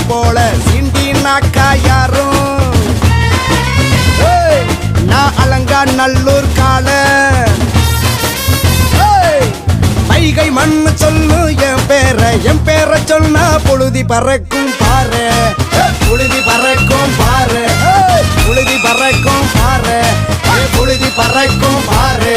போல சிண்டினாக்கா யாரும் நான் அலங்கா நல்லூர் கால வைகை மண்ணு சொல்லு என் பேரை சொன்னா புழுதி பறக்கும் பாரு புழுதி பறக்கும் பாரு புழுதி பறக்கும் பாரு புழுதி பறக்கும் பாரு